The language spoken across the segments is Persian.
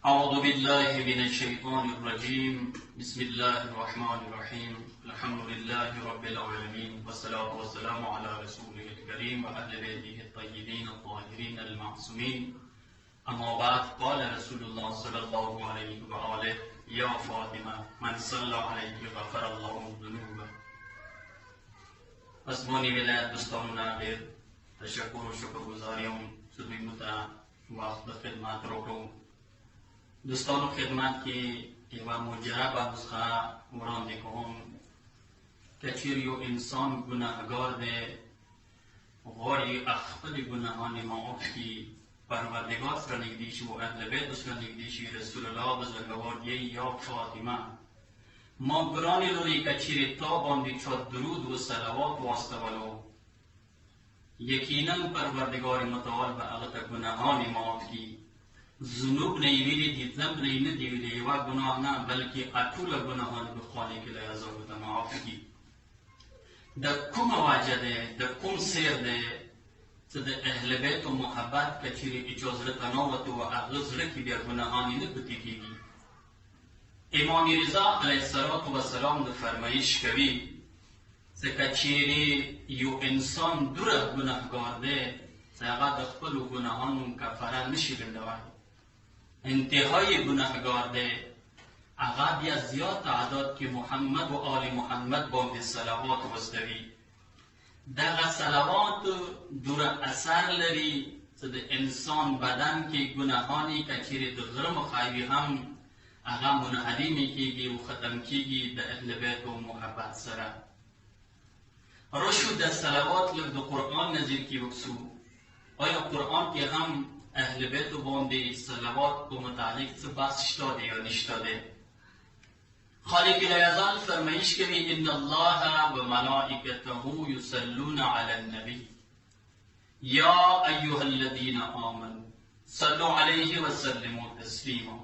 أعوذ بالله من الشيطان الرجيم. بسم الله الرحمن الرحيم. الحمد لله رب العالمين، والصلاة والسلام على رسوله الكريم وأهل بيته الطيبين الطاهرين المعصومين. أما بعد، قال رسول الله صلى الله عليه وآله: يا فاطمة من صلى عليه غفر الله ذنوبه. اسمانی ولایت دوستانم ډېر تشکر و شکرگزاری یم چې دوی مو ته وخت د خدمت راکړو. دوستانو خدمت کې یوه مجربه نسخه وړاندې کوم. که چېرې یو انسان ګناهګار دی، غواړي خپلې ګناهان معاف کړي، پروردګار سره نږدې شي و اهل بیت سره نږدې شي. رسول الله بزرګوار یې یا فاطمه ما ګرانې لورې، که چېرې تا باندې چا درود و صلوات واستولو، یقینا پروردگار متعال به هغه ته ګناهان معاف کړي. ذنوب نه یې ویلي دي، ذنب نه یې نه دي ویلي، یوه ګناه نه بلکې ټوله ګناهان به خالق العزا ورته معاف کړي. د کومه وجه دی، د کوم سیر دی چې د اهل بیتو محبت که چېرې اجازه زړه ته ننوتو و هغه زړه کې بیا ګناهان یې نه پټې کېږي. امام رضا علیه السلام د فرمایش کوي چې که چېرې یو انسان دوره ګناهګار دی چې هغه د خپلو ګناهانو کفاره نشي ګنډولی، انتهای ګناهګار دی، هغه بیا زیات تعداد کې محمد و آل محمد باندې صلوات واستوي. دغه صلوات دوره اثر لري چې د انسان بدن کې ګناهانی که چېرې د غره مخایوي هم هغه منهدمې کېږي و ختم کېږي د اهل بیت و محبت سره. راشو د صلوات لږ د قرآن نظر کې وکسو. آیا قرآن کې هم اهل بیت باندې صلوات په متعلق څه بحث شته دی یا نشته دی؟ خالق العزا فرمایش کوي: ان الله و ملائکته یصلون علی النبی یا ایها الذین آمنوا صلوا علیه و سلموا تسلیما.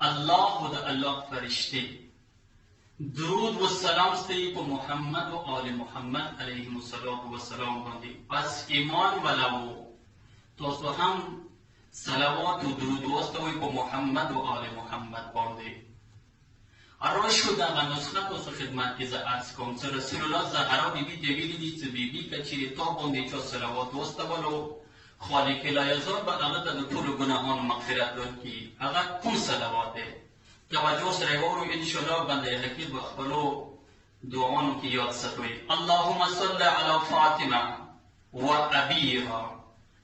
الله و د الله فرشته درود و سلام ستوي په محمد و آل محمد علیهم السلام باندې. پس ایمان ولو تاسو هم صلوات و درود واستوئ په محمد و آل محمد باندې. راشو دغه نسخه تاسو خدمت کې زه عرض کوم چې رسول الله زهرا بیبي ته ویلي دي چې بیبي که چېرې تا باندې چا صلوات واستولو، خالق العزا به هغه ته د ټولو ګناهانو مغفرت ورکړي. هغه کوم صلوات دی؟ توجه سره یې واورو، انشاءالله بنده حقیر به خپلو دعاانو کې یاد ساتوئ. اللهم صل علی فاطمه و ابیها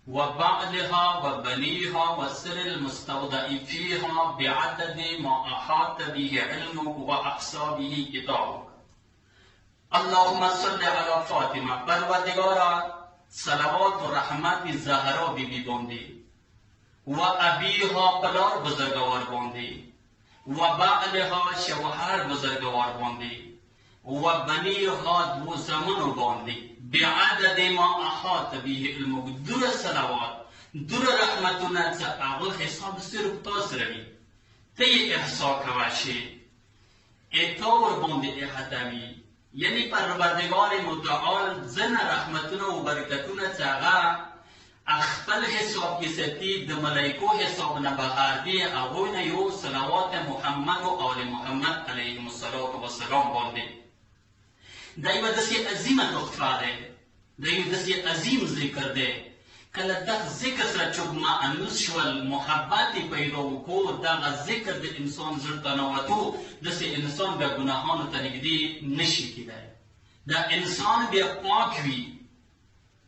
و بعلها و بنیها و سر المستودع فیها بعدد ما احاط به علمك و احصا به کتابك. اللهم صل علی فاطمه، پروردگارا صلوات و رحمت زهرا بیبی باندې، و ابیها پلار بزرگوار باندې، و بعلها شوهر بزرگوار باندې، و بنیها دو زمنو باندې بعدد ما احاط به علمك. دوره صلوات، دوره رحمتونه چې هغه حساب صرف تا سره وي، ته یې احصا کوه شي، تا ورباندې احاطه وي. یعنی پروردگار متعال ځنه رحمتونه و برکتونه چې هغه خپل حساب کې ساتي، د ملایکو حساب نه بهر دي، هغوی نه یو صلوات محمد و آل محمد علیهم السلام باندې. دا یوه داسې عظیمه تحفه دی، دا یو داسې عظیم ذکر دی. کله دغه ذکر سره چوبمعنوس شول، محبت یې پیدا وکړو، دغه ذکر د انسان زړه ته ننوتو، داسې انسان بیا ګناهانو ته نږدې نشي کېدی، دا انسان بیا پاک وي.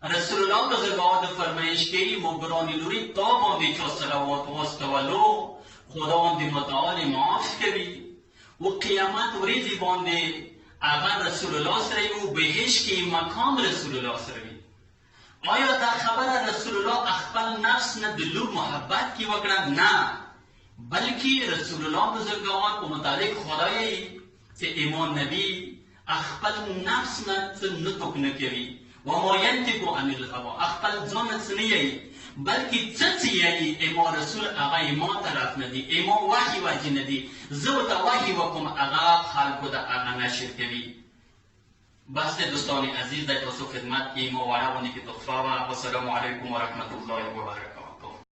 رسول الله بزرگوار د فرمایش کوي: ما ګرانې لورې تا باندې چا صلوات واستولو، خداوند متعال معاف کوي و قیامت ورځې باندې هغه رسول الله سره وي و بهشت کې مقام رسول الله سره وي. آیا دا خبره رسول الله خپل نفس نه د لور محبت کې وکړه؟ نه، بلکې رسول الله بزرگوار په متعلق خدای چې ایمان نبی خپل نفس نه څه نطق نه کوي، و ما ینطق عن الهوا، خپل ځان نه څه نه یایي، بلکې څه چې یایي ایما رسول هغه ما طرف نه دي، ایما وحی وجه نه دي، زه ورته وحی وکړم هغه خلکو ته هغه نشر کوي. بس دوستان عزیز، در تاسو خدمت کې ما وړه باندې کې تحفه و. السلام علیکم و رحمت الله و برکاته.